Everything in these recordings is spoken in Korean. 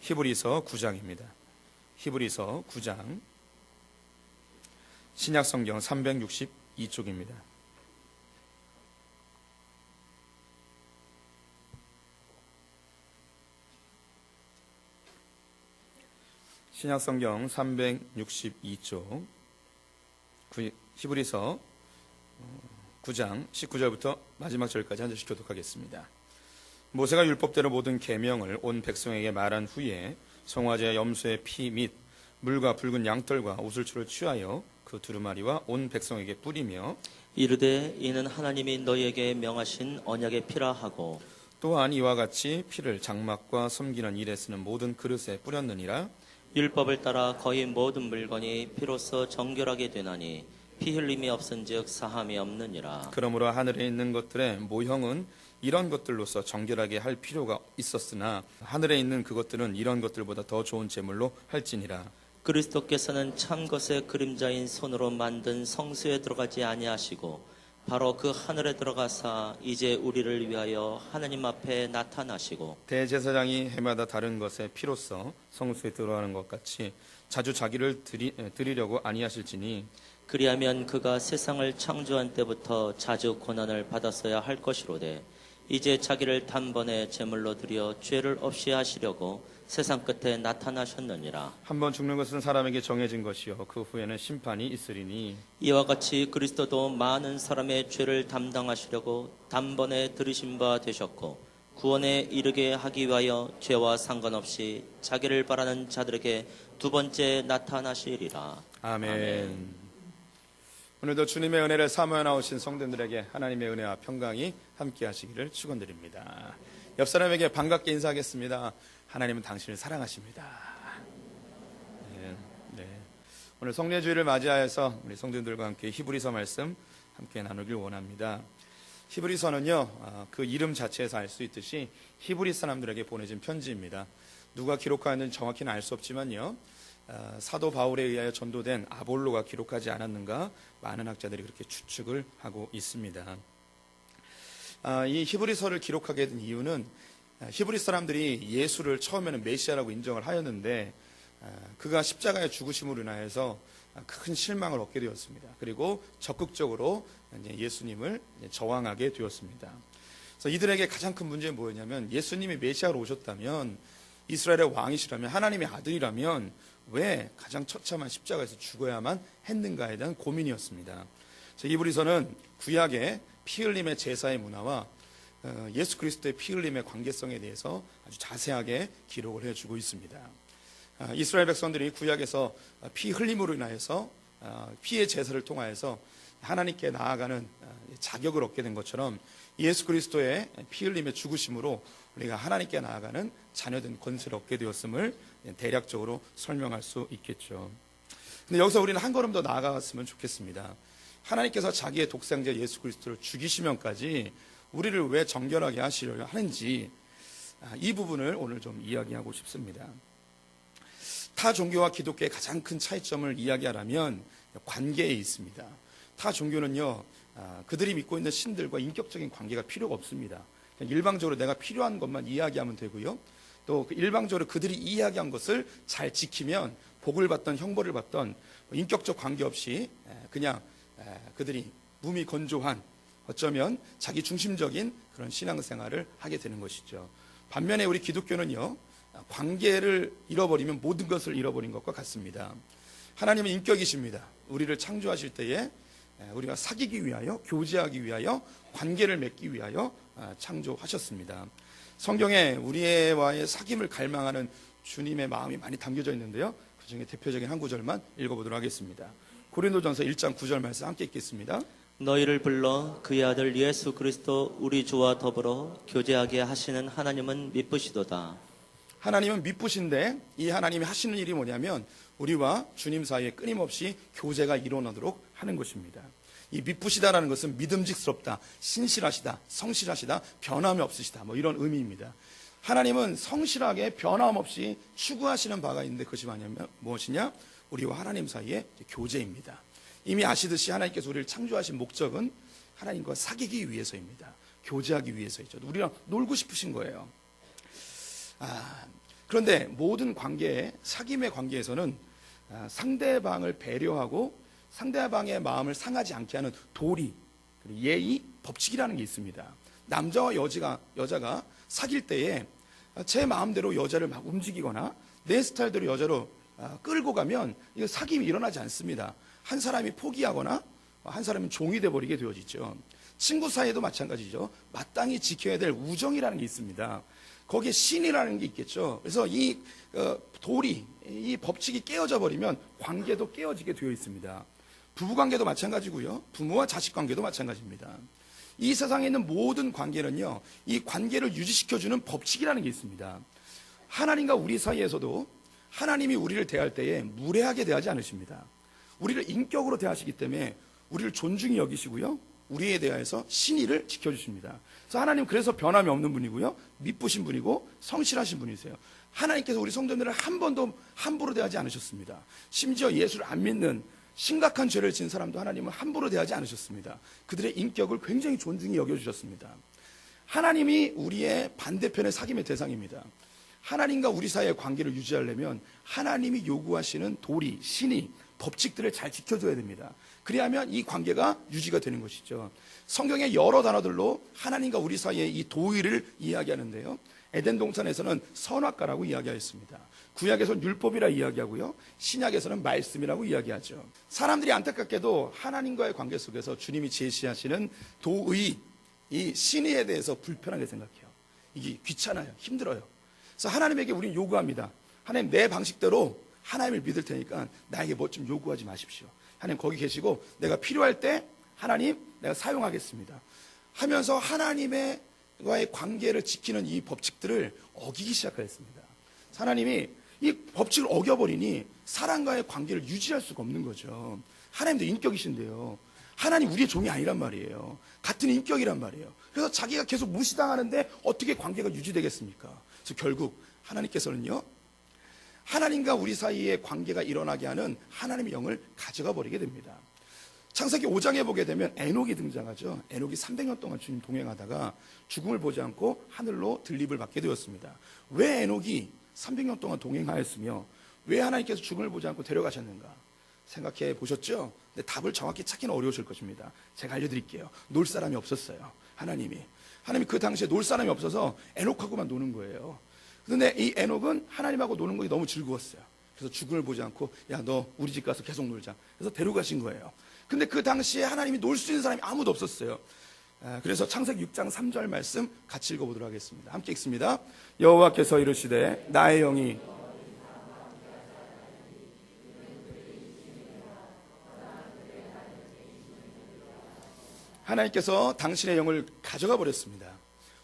히브리서 9장입니다. 히브리서 9장 신약성경 362쪽입니다. 신약성경 362쪽 히브리서 9장 19절부터 마지막 절까지 한 절씩 교독하겠습니다. 모세가 율법대로 모든 계명을 온 백성에게 말한 후에 송아지와 염소의 피 및 물과 붉은 양털과 우슬초를 취하여 그 두루마리와 온 백성에게 뿌리며 이르되 이는 하나님이 너희에게 명하신 언약의 피라 하고 또한 이와 같이 피를 장막과 섬기는 일에 쓰는 모든 그릇에 뿌렸느니라. 율법을 따라 거의 모든 물건이 피로써 정결하게 되나니 피 흘림이 없은즉 사함이 없느니라. 그러므로 하늘에 있는 것들의 모형은 이런 것들로서 정결하게 할 필요가 있었으나 하늘에 있는 그것들은 이런 것들보다 더 좋은 제물로 할지니라. 그리스도께서는 참 것의 그림자인 손으로 만든 성소에 들어가지 아니하시고 바로 그 하늘에 들어가사 이제 우리를 위하여 하나님 앞에 나타나시고 대제사장이 해마다 다른 것의 피로써 성소에 들어가는 것 같이 자주 자기를 드리려고 아니하실지니 그리하면 그가 세상을 창조한 때부터 자주 고난을 받았어야 할 것이로되 이제 자기를 단번에 제물로 드려 죄를 없이 하시려고 세상 끝에 나타나셨느니라. 한번 죽는 것은 사람에게 정해진 것이요 그 후에는 심판이 있으리니 이와 같이 그리스도도 많은 사람의 죄를 담당하시려고 단번에 들으신 바 되셨고 구원에 이르게 하기 위하여 죄와 상관없이 자기를 바라는 자들에게 두 번째 나타나시리라. 아멘. 오늘도 주님의 은혜를 사모해 나오신 성도들에게 하나님의 은혜와 평강이 함께 하시기를 축원드립니다. 옆 사람에게 반갑게 인사하겠습니다. 하나님은 당신을 사랑하십니다. 네. 오늘 성례주일을 맞이하여서 우리 성도들과 함께 히브리서 말씀 함께 나누길 원합니다. 히브리서는요, 그 이름 자체에서 알 수 있듯이 히브리 사람들에게 보내진 편지입니다. 누가 기록하였는지 정확히는 알 수 없지만요, 사도 바울에 의하여 전도된 아볼로가 기록하지 않았는가 많은 학자들이 그렇게 추측을 하고 있습니다. 이 히브리서를 기록하게 된 이유는 히브리 사람들이 예수를 처음에는 메시아라고 인정을 하였는데 그가 십자가에 죽으심으로 인하여서 큰 실망을 얻게 되었습니다. 그리고 적극적으로 예수님을 저항하게 되었습니다. 그래서 이들에게 가장 큰 문제는 뭐였냐면 예수님이 메시아로 오셨다면 이스라엘의 왕이시라면 하나님의 아들이라면 왜 가장 처참한 십자가에서 죽어야만 했는가에 대한 고민이었습니다. 히브리서는 구약의 피 흘림의 제사의 문화와 예수 그리스도의 피 흘림의 관계성에 대해서 아주 자세하게 기록을 해주고 있습니다. 이스라엘 백성들이 구약에서 피 흘림으로 인하여서 피의 제사를 통하여서 하나님께 나아가는 자격을 얻게 된 것처럼 예수 그리스도의 피 흘림의 죽으심으로 우리가 하나님께 나아가는 자녀된 권세를 얻게 되었음을 대략적으로 설명할 수 있겠죠. 근데 여기서 우리는 한 걸음 더 나아갔으면 좋겠습니다. 하나님께서 자기의 독생자 예수 그리스도를 죽이시면까지 우리를 왜 정결하게 하시려고 하는지 이 부분을 오늘 좀 이야기하고 싶습니다. 타 종교와 기독교의 가장 큰 차이점을 이야기하라면 관계에 있습니다. 타 종교는요, 그들이 믿고 있는 신들과 인격적인 관계가 필요가 없습니다. 그냥 일방적으로 내가 필요한 것만 이야기하면 되고요. 또 일방적으로 그들이 이야기한 것을 잘 지키면 복을 받던 형벌을 받던 인격적 관계 없이 그냥 그들이 몸이 건조한 어쩌면 자기 중심적인 그런 신앙생활을 하게 되는 것이죠. 반면에 우리 기독교는요, 관계를 잃어버리면 모든 것을 잃어버린 것과 같습니다. 하나님은 인격이십니다. 우리를 창조하실 때에 우리가 사귀기 위하여, 교제하기 위하여, 관계를 맺기 위하여 창조하셨습니다. 성경에 우리와의 사귐을 갈망하는 주님의 마음이 많이 담겨져 있는데요, 그 중에 대표적인 한 구절만 읽어보도록 하겠습니다. 고린도전서 1장 9절 말씀 함께 읽겠습니다. 너희를 불러 그의 아들 예수 그리스도 우리 주와 더불어 교제하게 하시는 하나님은 미쁘시도다. 하나님은 미쁘신데 이 하나님이 하시는 일이 뭐냐면 우리와 주님 사이에 끊임없이 교제가 일어나도록 하는 것입니다. 이 미쁘시다라는 것은 믿음직스럽다, 신실하시다, 성실하시다, 변함이 없으시다, 뭐 이런 의미입니다. 하나님은 성실하게 변함없이 추구하시는 바가 있는데 그것이 무엇이냐? 우리와 하나님 사이의 교제입니다. 이미 아시듯이 하나님께서 우리를 창조하신 목적은 하나님과 사귀기 위해서입니다. 교제하기 위해서이죠. 우리랑 놀고 싶으신 거예요. 그런데 모든 관계에, 사귐의 관계에서는 상대방을 배려하고 상대방의 마음을 상하지 않게 하는 도리, 예의, 법칙이라는 게 있습니다. 남자와 여자가 사귈 때에 제 마음대로 여자를 막 움직이거나 내 스타일대로 여자로 끌고 가면 이거 사귐이 일어나지 않습니다. 한 사람이 포기하거나 한 사람은 종이 돼버리게 되어지죠. 친구 사이에도 마찬가지죠. 마땅히 지켜야 될 우정이라는 게 있습니다. 거기에 신이라는 게 있겠죠. 그래서 이 도리, 이 법칙이 깨어져 버리면 관계도 깨어지게 되어 있습니다. 부부관계도 마찬가지고요. 부모와 자식 관계도 마찬가지입니다. 이 세상에 있는 모든 관계는요, 이 관계를 유지시켜주는 법칙이라는 게 있습니다. 하나님과 우리 사이에서도 하나님이 우리를 대할 때에 무례하게 대하지 않으십니다. 우리를 인격으로 대하시기 때문에 우리를 존중히 여기시고요, 우리에 대하여서 신의를 지켜주십니다. 그래서 하나님 그래서 변함이 없는 분이고요, 미쁘신 분이고 성실하신 분이세요. 하나님께서 우리 성도들을 한 번도 함부로 대하지 않으셨습니다. 심지어 예수를 안 믿는 심각한 죄를 지은 사람도 하나님은 함부로 대하지 않으셨습니다. 그들의 인격을 굉장히 존중히 여겨주셨습니다. 하나님이 우리의 반대편의 사귐의 대상입니다. 하나님과 우리 사이의 관계를 유지하려면 하나님이 요구하시는 도리, 신의, 법칙들을 잘 지켜줘야 됩니다. 그래야만 이 관계가 유지가 되는 것이죠. 성경의 여러 단어들로 하나님과 우리 사이의 이 도의를 이야기하는데요, 에덴 동산에서는 선악과라고 이야기하였습니다. 구약에서는 율법이라 이야기하고요, 신약에서는 말씀이라고 이야기하죠. 사람들이 안타깝게도 하나님과의 관계 속에서 주님이 제시하시는 도의, 이 신의에 대해서 불편하게 생각해요. 이게 귀찮아요, 힘들어요. 그래서 하나님에게 우리는 요구합니다. 하나님, 내 방식대로 하나님을 믿을 테니까 나에게 뭐 좀 요구하지 마십시오. 하나님 거기 계시고 내가 필요할 때 하나님 내가 사용하겠습니다 하면서 하나님과의 관계를 지키는 이 법칙들을 어기기 시작하였습니다. 하나님이 이 법칙을 어겨버리니 사람과의 관계를 유지할 수가 없는 거죠. 하나님도 인격이신데요, 하나님 우리의 종이 아니란 말이에요. 같은 인격이란 말이에요. 그래서 자기가 계속 무시당하는데 어떻게 관계가 유지되겠습니까? 그래서 결국 하나님께서는요, 하나님과 우리 사이에 관계가 일어나게 하는 하나님의 영을 가져가 버리게 됩니다. 창세기 5장에 보게 되면 에녹이 등장하죠. 에녹이 300년 동안 주님 동행하다가 죽음을 보지 않고 하늘로 들림을 받게 되었습니다. 왜 에녹이 300년 동안 동행하였으며 왜 하나님께서 죽음을 보지 않고 데려가셨는가 생각해 보셨죠? 근데 답을 정확히 찾기는 어려우실 것입니다. 제가 알려드릴게요. 놀 사람이 없었어요. 하나님이 그 당시에 놀 사람이 없어서 에녹하고만 노는 거예요. 그런데 이 에녹은 하나님하고 노는 것이 너무 즐거웠어요. 그래서 죽음을 보지 않고 야, 너 우리 집 가서 계속 놀자. 그래서 데려가신 거예요. 근데 그 당시에 하나님이 놀 수 있는 사람이 아무도 없었어요. 그래서 창세기 6장 3절 말씀 같이 읽어보도록 하겠습니다. 함께 읽습니다. 여호와께서 이르시되 나의 영이 하나님께서 당신의 영을 가져가 버렸습니다.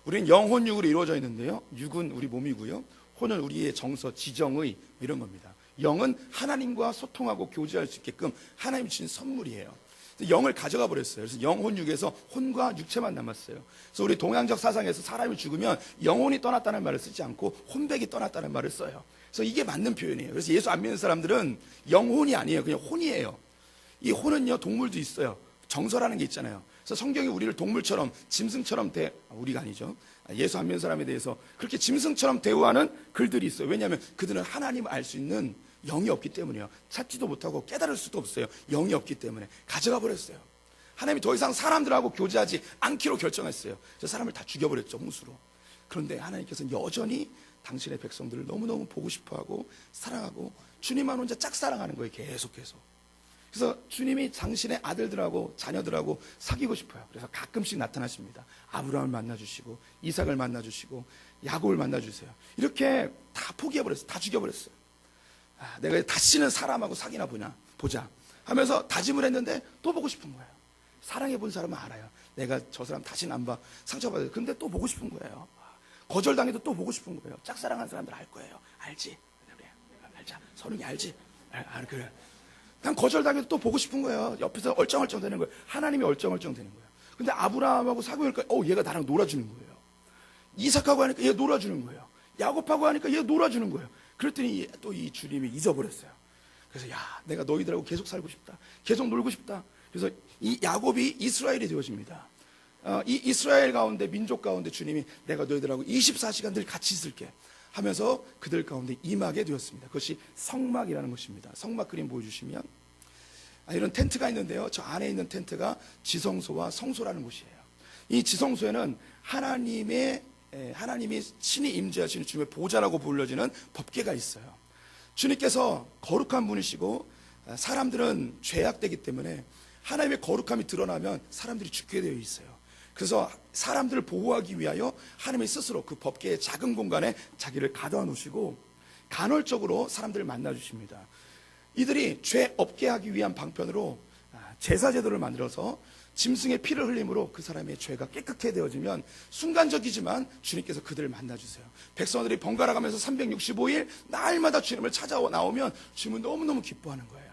우리는 영혼육으로 이루어져 있는데요, 육은 우리 몸이고요, 혼은 우리의 정서, 지정의 이런 겁니다. 영은 하나님과 소통하고 교제할 수 있게끔 하나님이 주신 선물이에요. 영을 가져가 버렸어요. 그래서 영혼육에서 혼과 육체만 남았어요. 그래서 우리 동양적 사상에서 사람이 죽으면 영혼이 떠났다는 말을 쓰지 않고 혼백이 떠났다는 말을 써요. 그래서 이게 맞는 표현이에요. 그래서 예수 안 믿는 사람들은 영혼이 아니에요, 그냥 혼이에요. 이 혼은요, 동물도 있어요. 정서라는 게 있잖아요. 그래서 성경이 우리를 동물처럼, 짐승처럼 우리가 아니죠, 예수 안 믿는 사람에 대해서 그렇게 짐승처럼 대우하는 글들이 있어요. 왜냐하면 그들은 하나님을 알 수 있는 영이 없기 때문이에요. 찾지도 못하고 깨달을 수도 없어요. 영이 없기 때문에 가져가 버렸어요. 하나님이 더 이상 사람들하고 교제하지 않기로 결정했어요. 그래서 사람을 다 죽여버렸죠, 홍수로. 그런데 하나님께서는 여전히 당신의 백성들을 너무너무 보고 싶어하고 사랑하고 주님만 혼자 짝사랑하는 거예요, 계속해서. 그래서 주님이 당신의 아들들하고 자녀들하고 사귀고 싶어요. 그래서 가끔씩 나타나십니다. 아브라함을 만나주시고 이삭을 만나주시고 야곱을 만나주세요. 이렇게 다 포기해버렸어요. 다 죽여버렸어요. 내가 다시는 사람하고 사귀나 보자 하면서 다짐을 했는데 또 보고 싶은 거예요. 사랑해본 사람은 알아요. 내가 저 사람 다시는 안 봐, 상처받아요. 근데 또 보고 싶은 거예요. 거절당해도 또 보고 싶은 거예요. 짝사랑한 사람들 알 거예요. 알지? 그래, 알자. 선웅이 알지? 그래. 난 거절당해도 또 보고 싶은 거예요. 옆에서 얼쩡얼쩡 되는 거예요. 하나님이 얼쩡얼쩡 되는 거예요. 근데 아브라함하고 사귀니까 얘가 나랑 놀아주는 거예요. 이삭하고 하니까 얘 놀아주는 거예요. 야곱하고 하니까 얘 놀아주는 거예요. 그랬더니 또 이 주님이 잊어버렸어요. 그래서 내가 너희들하고 계속 살고 싶다, 계속 놀고 싶다. 그래서 이 야곱이 이스라엘이 되어집니다. 이 이스라엘 가운데, 민족 가운데 주님이 내가 너희들하고 24시간 늘 같이 있을게. 하면서 그들 가운데 임하게 되었습니다. 그것이 성막이라는 것입니다. 성막 그림 보여주시면 이런 텐트가 있는데요. 저 안에 있는 텐트가 지성소와 성소라는 곳이에요. 이 지성소에는 하나님이 친히 임재하시는 주님의 보좌라고 불려지는 법궤가 있어요. 주님께서 거룩한 분이시고 사람들은 죄악되기 때문에 하나님의 거룩함이 드러나면 사람들이 죽게 되어 있어요. 그래서 사람들을 보호하기 위하여 하나님이 스스로 그 법궤의 작은 공간에 자기를 가둬 놓으시고 간헐적으로 사람들을 만나 주십니다. 이들이 죄 없게 하기 위한 방편으로 제사 제도를 만들어서 짐승의 피를 흘림으로 그 사람의 죄가 깨끗게 되어지면 순간적이지만 주님께서 그들을 만나주세요. 백성들이 번갈아 가면서 365일 날마다 주님을 찾아와 나오면 주님은 너무너무 기뻐하는 거예요.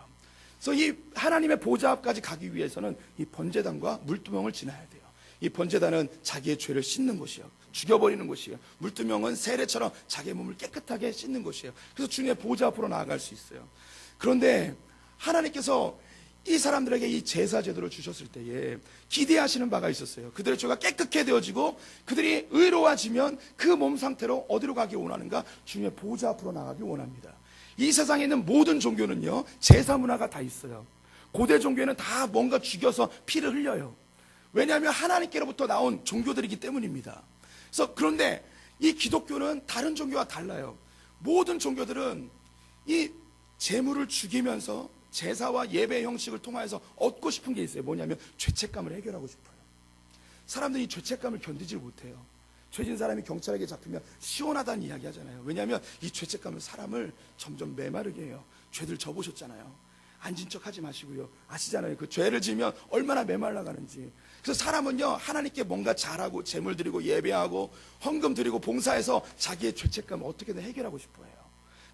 그래서 이 하나님의 보좌 앞까지 가기 위해서는 이 번제단과 물두멍을 지나야 돼요. 이 번제단은 자기의 죄를 씻는 곳이에요. 죽여버리는 곳이에요. 물두멍은 세례처럼 자기의 몸을 깨끗하게 씻는 곳이에요. 그래서 주님의 보좌 앞으로 나아갈 수 있어요. 그런데 하나님께서 이 사람들에게 이 제사 제도를 주셨을 때에 기대하시는 바가 있었어요. 그들의 죄가 깨끗게 되어지고 그들이 의로워지면 그 몸 상태로 어디로 가기 원하는가? 주님의 보좌 앞으로 나가기 원합니다. 이 세상에 있는 모든 종교는요, 제사 문화가 다 있어요. 고대 종교에는 다 뭔가 죽여서 피를 흘려요. 왜냐하면 하나님께로부터 나온 종교들이기 때문입니다. 그런데 이 기독교는 다른 종교와 달라요. 모든 종교들은 이 제물을 죽이면서 제사와 예배 형식을 통하여서 얻고 싶은 게 있어요. 뭐냐면 죄책감을 해결하고 싶어요. 사람들이 이 죄책감을 견디질 못해요. 죄진 사람이 경찰에게 잡히면 시원하다는 이야기 하잖아요. 왜냐하면 이 죄책감은 사람을 점점 메마르게 해요. 죄들 져보셨잖아요. 앉은 척 하지 마시고요. 아시잖아요. 그 죄를 지으면 얼마나 메말라가는지. 그래서 사람은요, 하나님께 뭔가 잘하고 재물 드리고 예배하고 헌금 드리고 봉사해서 자기의 죄책감을 어떻게든 해결하고 싶어해요.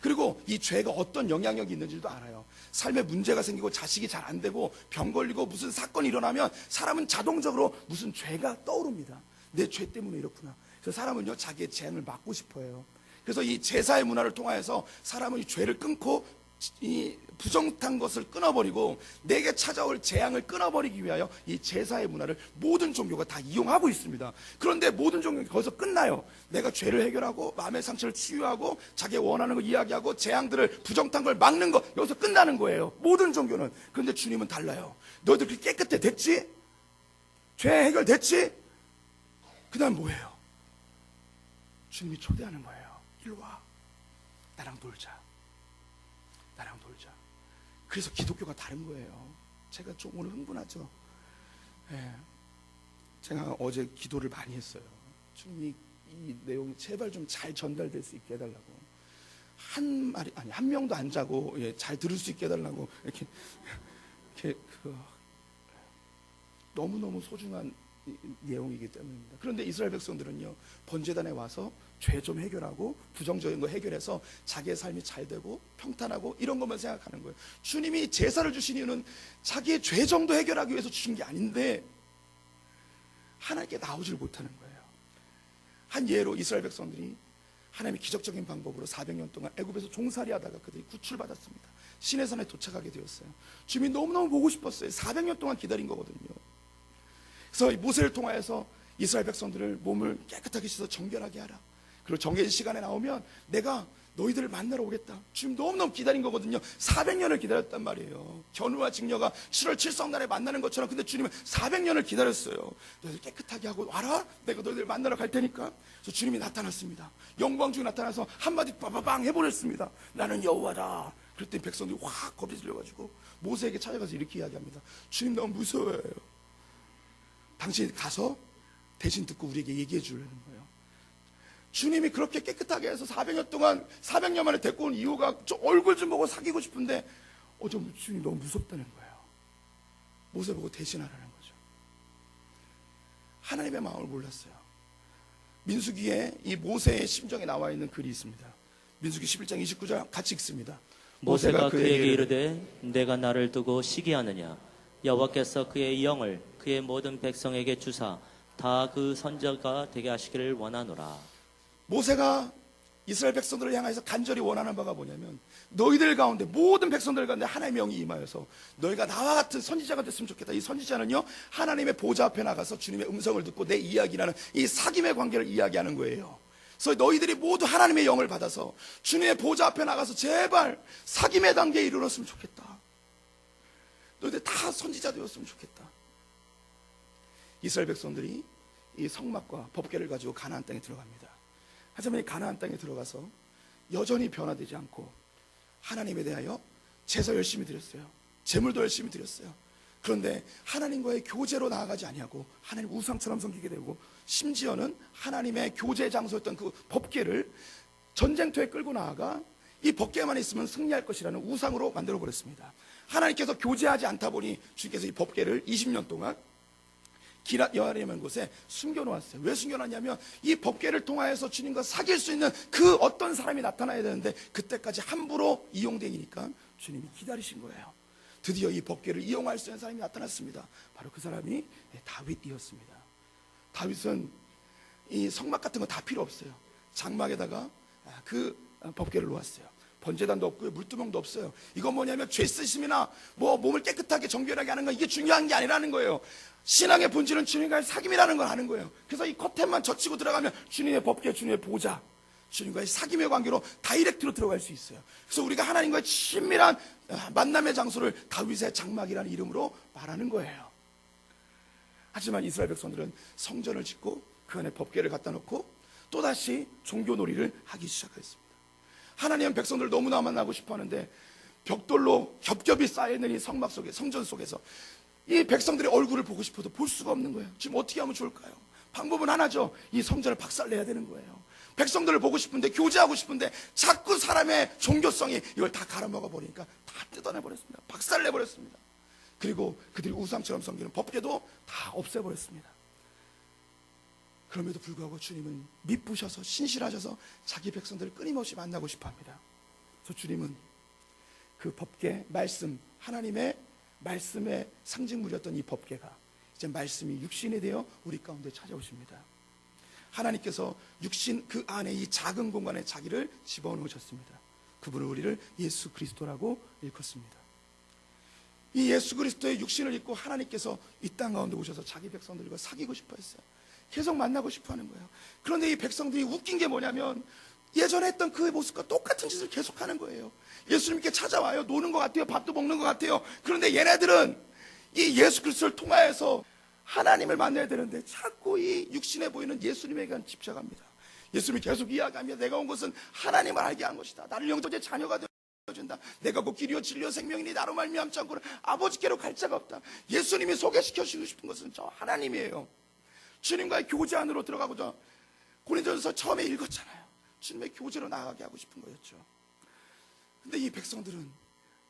그리고 이 죄가 어떤 영향력이 있는지도 알아요. 삶에 문제가 생기고 자식이 잘 안 되고 병 걸리고 무슨 사건이 일어나면 사람은 자동적으로 무슨 죄가 떠오릅니다. 내 죄 때문에 이렇구나. 그래서 사람은요, 자기의 재앙을 막고 싶어해요. 그래서 이 제사의 문화를 통하여서 사람은 이 죄를 끊고 이 부정탄 것을 끊어버리고 내게 찾아올 재앙을 끊어버리기 위하여 이 제사의 문화를 모든 종교가 다 이용하고 있습니다. 그런데 모든 종교가 거기서 끝나요. 내가 죄를 해결하고 마음의 상처를 치유하고 자기 원하는 걸 이야기하고 재앙들을 부정탄 걸 막는 거, 여기서 끝나는 거예요. 모든 종교는. 그런데 주님은 달라요. 너희들 그렇게 깨끗해 됐지? 죄 해결됐지? 그 다음 뭐예요? 주님이 초대하는 거예요. 일로 와, 나랑 놀자. 나랑 놀자. 그래서 기독교가 다른 거예요. 제가 좀 오늘 흥분하죠. 제가 어제 기도를 많이 했어요. 주님이 이 내용이 제발 좀 잘 전달될 수 있게 해달라고. 한 명도 안 자고 잘 들을 수 있게 해달라고 이렇게 너무너무 소중한 내용이기 때문입니다. 그런데 이스라엘 백성들은요, 번제단에 와서 죄 좀 해결하고 부정적인 거 해결해서 자기의 삶이 잘 되고 평탄하고 이런 것만 생각하는 거예요. 주님이 제사를 주신 이유는 자기의 죄 정도 해결하기 위해서 주신 게 아닌데 하나님께 나오질 못하는 거예요. 한 예로 이스라엘 백성들이 하나님의 기적적인 방법으로 400년 동안 애굽에서 종살이 하다가 그들이 구출받았습니다. 시내산에 도착하게 되었어요. 주님이 너무너무 보고 싶었어요. 400년 동안 기다린 거거든요. 그래서 모세를 통하여서 이스라엘 백성들을 몸을 깨끗하게 씻어 정결하게 하라. 그리고 정해진 시간에 나오면 내가 너희들을 만나러 오겠다. 주님 너무너무 기다린 거거든요. 400년을 기다렸단 말이에요. 견우와 직녀가 7월 7성날에 만나는 것처럼. 근데 주님은 400년을 기다렸어요. 너희들 깨끗하게 하고 와라. 내가 너희들 만나러 갈 테니까. 그래서 주님이 나타났습니다. 영광 중에 나타나서 한마디 빠바방 해버렸습니다. 나는 여호와다. 그랬더니 백성들이 확 겁이 들려가지고 모세에게 찾아가서 이렇게 이야기합니다. 주님 너무 무서워요. 당신이 가서 대신 듣고 우리에게 얘기해 주려는 거예요. 주님이 그렇게 깨끗하게 해서 400년 동안 400년 만에 데리고 온 이유가 좀 얼굴 좀 보고 사귀고 싶은데 좀 주님이 너무 무섭다는 거예요. 모세 보고 대신하라는 거죠. 하나님의 마음을 몰랐어요. 민수기에 이 모세의 심정에 나와 있는 글이 있습니다. 민수기 11장 29절 같이 읽습니다. 모세가 그에게 이르되 내가 나를 두고 시기하느냐. 여호와께서 그의 영을 그의 모든 백성에게 주사 다 그 선자가 되게 하시기를 원하노라. 모세가 이스라엘 백성들을 향해서 간절히 원하는 바가 뭐냐면 너희들 가운데 모든 백성들 가운데 하나님의 영이 임하여서 너희가 나와 같은 선지자가 됐으면 좋겠다. 이 선지자는요, 하나님의 보좌 앞에 나가서 주님의 음성을 듣고 내 이야기라는 이 사귐의 관계를 이야기하는 거예요. 그래서 너희들이 모두 하나님의 영을 받아서 주님의 보좌 앞에 나가서 제발 사귐의 단계에 이르렀으면 좋겠다. 너희들 다 선지자 되었으면 좋겠다. 이스라엘 백성들이 이 성막과 법궤를 가지고 가나안 땅에 들어갑니다. 하지만 이 가나안 땅에 들어가서 여전히 변화되지 않고 하나님에 대하여 제사 열심히 드렸어요. 제물도 열심히 드렸어요. 그런데 하나님과의 교제로 나아가지 아니하고 하나님 우상처럼 섬기게 되고, 심지어는 하나님의 교제 장소였던 그 법궤를 전쟁터에 끌고 나아가 이 법궤만 있으면 승리할 것이라는 우상으로 만들어 버렸습니다. 하나님께서 교제하지 않다 보니 주님께서 이 법궤를 20년 동안 기랏 여아림이라는 곳에 숨겨놓았어요. 왜 숨겨놨냐면 이 법궤를 통하여서 주님과 사귈 수 있는 그 어떤 사람이 나타나야 되는데 그때까지 함부로 이용되니까 주님이 기다리신 거예요. 드디어 이 법궤를 이용할 수 있는 사람이 나타났습니다. 바로 그 사람이 다윗이었습니다. 다윗은 이 성막 같은 거 다 필요 없어요. 장막에다가 그 법궤를 놓았어요. 번제단도 없고요, 물두멍도 없어요. 이건 뭐냐면 죄 쓰심이나 뭐 몸을 깨끗하게 정결하게 하는 건 이게 중요한 게 아니라는 거예요. 신앙의 본질은 주님과의 사귐이라는 걸 아는 거예요. 그래서 이 커튼만 젖히고 들어가면 주님의 법궤, 주님의 보좌, 주님과의 사귐의 관계로 다이렉트로 들어갈 수 있어요. 그래서 우리가 하나님과의 친밀한 만남의 장소를 다윗의 장막이라는 이름으로 말하는 거예요. 하지만 이스라엘 백성들은 성전을 짓고 그 안에 법궤를 갖다 놓고 또다시 종교놀이를 하기 시작했습니다. 하나님은 백성들을 너무나 만나고 싶어 하는데 벽돌로 겹겹이 쌓여있는 이 성막 속에, 성전 속에서 이 백성들의 얼굴을 보고 싶어도 볼 수가 없는 거예요. 지금 어떻게 하면 좋을까요? 방법은 하나죠. 이 성전을 박살내야 되는 거예요. 백성들을 보고 싶은데, 교제하고 싶은데 자꾸 사람의 종교성이 이걸 다 갈아먹어 버리니까 다 뜯어내버렸습니다. 박살내버렸습니다. 그리고 그들이 우상처럼 섬기는 법궤도 다 없애버렸습니다. 그럼에도 불구하고 주님은 미쁘셔서 신실하셔서 자기 백성들을 끊임없이 만나고 싶어합니다. 그래서 주님은 그 법궤, 말씀, 하나님의 말씀의 상징물이었던 이 법궤가 이제 말씀이 육신이 되어 우리 가운데 찾아오십니다. 하나님께서 육신 그 안에 이 작은 공간에 자기를 집어넣으셨습니다. 그분은 우리를 예수 그리스도라고 일컫습니다. 이 예수 그리스도의 육신을 입고 하나님께서 이 땅 가운데 오셔서 자기 백성들과 사귀고 싶어 했어요. 계속 만나고 싶어 하는 거예요. 그런데 이 백성들이 웃긴 게 뭐냐면 예전에 했던 그 모습과 똑같은 짓을 계속하는 거예요. 예수님께 찾아와요. 노는 것 같아요. 밥도 먹는 것 같아요. 그런데 얘네들은 이 예수 그리스도를 통하여서 하나님을 만나야 되는데 자꾸 이 육신에 보이는 예수님에게만 집착합니다. 예수님이 계속 이야기합니다. 내가 온 것은 하나님을 알게 한 것이다. 나를 영접의 자녀가 되어준다. 내가 곧 길이요 진리요 생명이니 나로 말미암지 않고는 아버지께로 갈 자가 없다. 예수님이 소개시켜 주고 싶은 것은 저 하나님이에요. 주님과의 교제 안으로 들어가고자 고린도전서 처음에 읽었잖아요. 주님의 교제로 나아가게 하고 싶은 거였죠. 근데 이 백성들은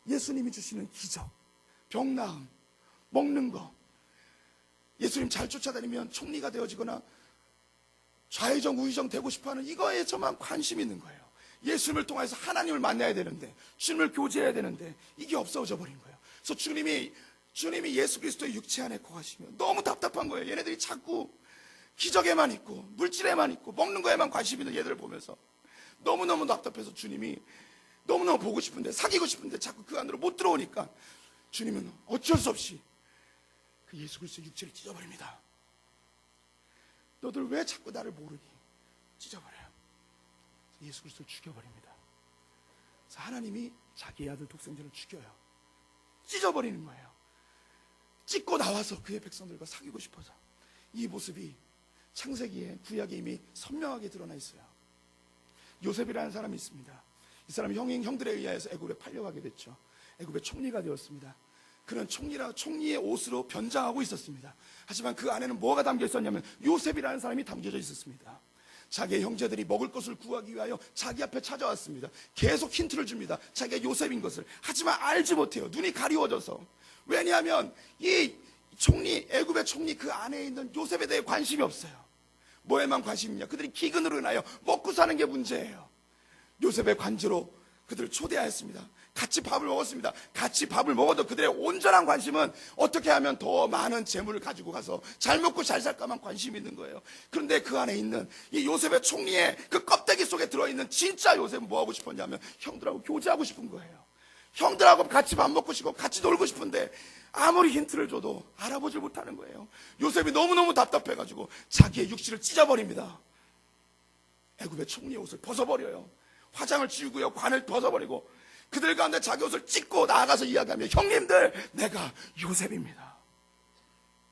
예수님이 주시는 기적, 병 나음, 먹는 거, 예수님 잘 쫓아다니면 총리가 되어지거나 좌의정 우의정 되고 싶어하는 이거에 저만 관심이 있는 거예요. 예수님을 통해서 하나님을 만나야 되는데, 주님을 교제해야 되는데 이게 없어져 버린 거예요. 그래서 주님이 예수 그리스도의 육체 안에 거하시면 너무 답답한 거예요. 얘네들이 자꾸 기적에만 있고 물질에만 있고 먹는 거에만 관심 있는 얘들을 보면서 너무너무 답답해서 주님이 너무너무 보고 싶은데, 사귀고 싶은데 자꾸 그 안으로 못 들어오니까 주님은 어쩔 수 없이 그 예수 그리스도의 육체를 찢어버립니다. 너들 왜 자꾸 나를 모르니? 찢어버려요. 예수 그리스도를 죽여버립니다. 그래서 하나님이 자기 아들 독생자를 죽여요. 찢어버리는 거예요. 찢고 나와서 그의 백성들과 사귀고 싶어서. 이 모습이 창세기에, 구약에 이미 선명하게 드러나 있어요. 요셉이라는 사람이 있습니다. 이 사람이 형들에 의해서 애굽에 팔려가게 됐죠. 애굽의 총리가 되었습니다. 그런 총리의 옷으로 변장하고 있었습니다. 하지만 그 안에는 뭐가 담겨 있었냐면 요셉이라는 사람이 담겨져 있었습니다. 자기의 형제들이 먹을 것을 구하기 위하여 자기 앞에 찾아왔습니다. 계속 힌트를 줍니다. 자기가 요셉인 것을. 하지만 알지 못해요. 눈이 가리워져서. 왜냐하면 이 총리, 애굽의 총리 그 안에 있는 요셉에 대해 관심이 없어요. 뭐에만 관심이 있냐? 그들이 기근으로 인하여 먹고 사는 게 문제예요. 요셉의 관저로 그들을 초대하였습니다. 같이 밥을 먹었습니다. 같이 밥을 먹어도 그들의 온전한 관심은 어떻게 하면 더 많은 재물을 가지고 가서 잘 먹고 잘 살까만 관심이 있는 거예요. 그런데 그 안에 있는 이 요셉의 총리의 그 껍데기 속에 들어있는 진짜 요셉은 뭐 하고 싶었냐면 형들하고 교제하고 싶은 거예요. 형들하고 같이 밥 먹고 싶고 같이 놀고 싶은데 아무리 힌트를 줘도 알아보질 못하는 거예요. 요셉이 너무너무 답답해가지고 자기의 육신을 찢어버립니다. 애굽의 총리의 옷을 벗어버려요. 화장을 지우고요, 관을 벗어버리고 그들 가운데 자기 옷을 찢고 나아가서 이야기하며, 형님들, 내가 요셉입니다.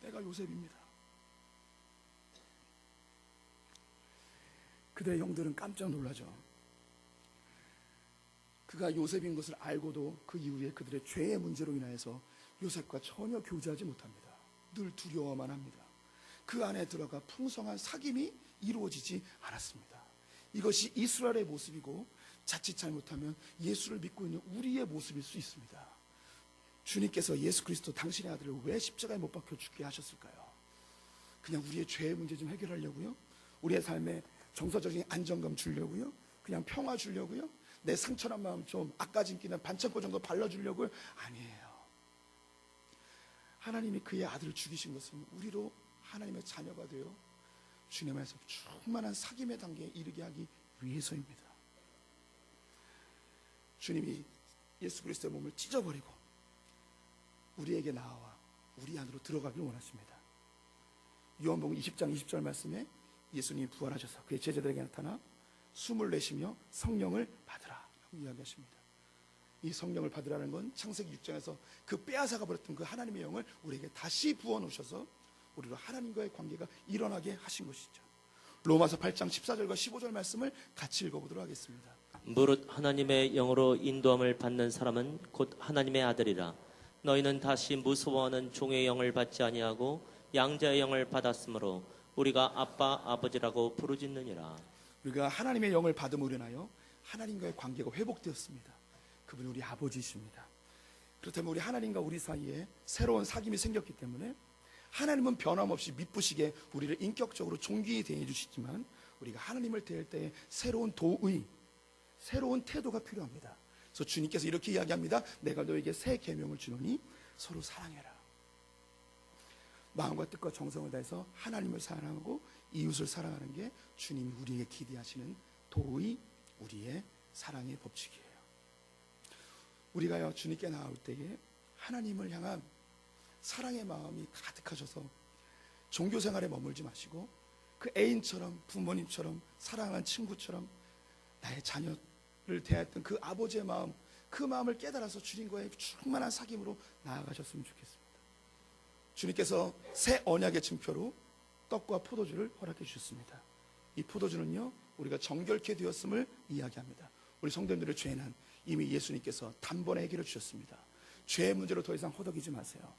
내가 요셉입니다. 그들의 형들은 깜짝 놀라죠. 그가 요셉인 것을 알고도 그 이후에 그들의 죄의 문제로 인하여서 요셉과 전혀 교제하지 못합니다. 늘 두려워만 합니다. 그 안에 들어가 풍성한 사귐이 이루어지지 않았습니다. 이것이 이스라엘의 모습이고, 자칫 잘못하면 예수를 믿고 있는 우리의 모습일 수 있습니다. 주님께서 예수 그리스도 당신의 아들을 왜 십자가에 못 박혀 죽게 하셨을까요? 그냥 우리의 죄의 문제 좀 해결하려고요? 우리의 삶에 정서적인 안정감 주려고요? 그냥 평화 주려고요? 내 상처난 마음 좀 아까진기는 반창고 정도 발라주려고요? 아니에요. 하나님이 그의 아들을 죽이신 것은 우리로 하나님의 자녀가 되어 주님에서 충만한 사귐의 단계에 이르게 하기 위해서입니다. 주님이 예수 그리스도의 몸을 찢어버리고 우리에게 나와 우리 안으로 들어가길 원하십니다. 요한복음 20장 20절 말씀에 예수님이 부활하셔서 그의 제자들에게 나타나 숨을 내쉬며 성령을 받으라 라고 이야기하십니다. 이 성령을 받으라는 건 창세기 6장에서 그 빼앗아가 버렸던 그 하나님의 영을 우리에게 다시 부어놓으셔서 우리로 하나님과의 관계가 일어나게 하신 것이죠. 로마서 8장 14절과 15절 말씀을 같이 읽어보도록 하겠습니다. 무릇 하나님의 영으로 인도함을 받는 사람은 곧 하나님의 아들이라. 너희는 다시 무서워하는 종의 영을 받지 아니하고 양자의 영을 받았으므로 우리가 아빠 아버지라고 부르짖느니라. 우리가 하나님의 영을 받음으로 인하여 하나님과의 관계가 회복되었습니다. 그분이 우리 아버지이십니다. 그렇다면 우리 하나님과 우리 사이에 새로운 사귐이 생겼기 때문에 하나님은 변함없이 미쁘시게 우리를 인격적으로 존귀히 대해 주시지만, 우리가 하나님을 대할 때에 새로운 도의, 새로운 태도가 필요합니다. 그래서 주님께서 이렇게 이야기합니다. 내가 너에게 새 계명을 주노니 서로 사랑해라. 마음과 뜻과 정성을 다해서 하나님을 사랑하고 이웃을 사랑하는 게 주님이 우리에게 기대하시는 도의, 우리의 사랑의 법칙이에요. 우리가요, 주님께 나올 때에 하나님을 향한 사랑의 마음이 가득하셔서 종교 생활에 머물지 마시고 그 애인처럼, 부모님처럼, 사랑하는 친구처럼 나의 자녀를 대했던 그 아버지의 마음, 그 마음을 깨달아서 주님과의 충만한 사귐으로 나아가셨으면 좋겠습니다. 주님께서 새 언약의 증표로 떡과 포도주를 허락해 주셨습니다. 이 포도주는요, 우리가 정결케 되었음을 이야기합니다. 우리 성도님들의 죄는 이미 예수님께서 단번에 해결해 주셨습니다. 죄의 문제로 더 이상 허덕이지 마세요.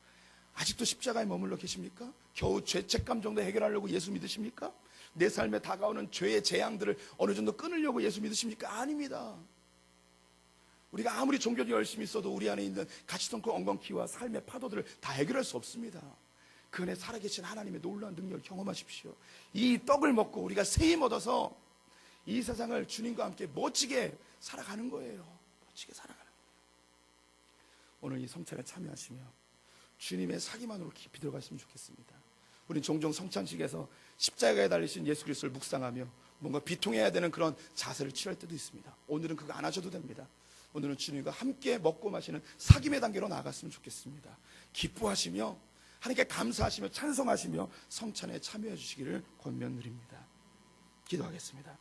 아직도 십자가에 머물러 계십니까? 겨우 죄책감 정도 해결하려고 예수 믿으십니까? 내 삶에 다가오는 죄의 재앙들을 어느 정도 끊으려고 예수 믿으십니까? 아닙니다. 우리가 아무리 종교도 열심히 있어도 우리 안에 있는 가시성과 엉겅퀴와 삶의 파도들을 다 해결할 수 없습니다. 그 안에 살아계신 하나님의 놀라운 능력을 경험하십시오. 이 떡을 먹고 우리가 새 힘 얻어서 이 세상을 주님과 함께 멋지게 살아가는 거예요. 멋지게 살아가는 거예요. 오늘 이 성찬에 참여하시며 주님의 사귐 안으로 깊이 들어갔으면 좋겠습니다. 우린 종종 성찬식에서 십자가에 달리신 예수 그리스도를 묵상하며 뭔가 비통해야 되는 그런 자세를 취할 때도 있습니다. 오늘은 그거 안 하셔도 됩니다. 오늘은 주님과 함께 먹고 마시는 사귐의 단계로 나아갔으면 좋겠습니다. 기뻐하시며 하나님께 감사하시며 찬송하시며 성찬에 참여해 주시기를 권면드립니다. 기도하겠습니다.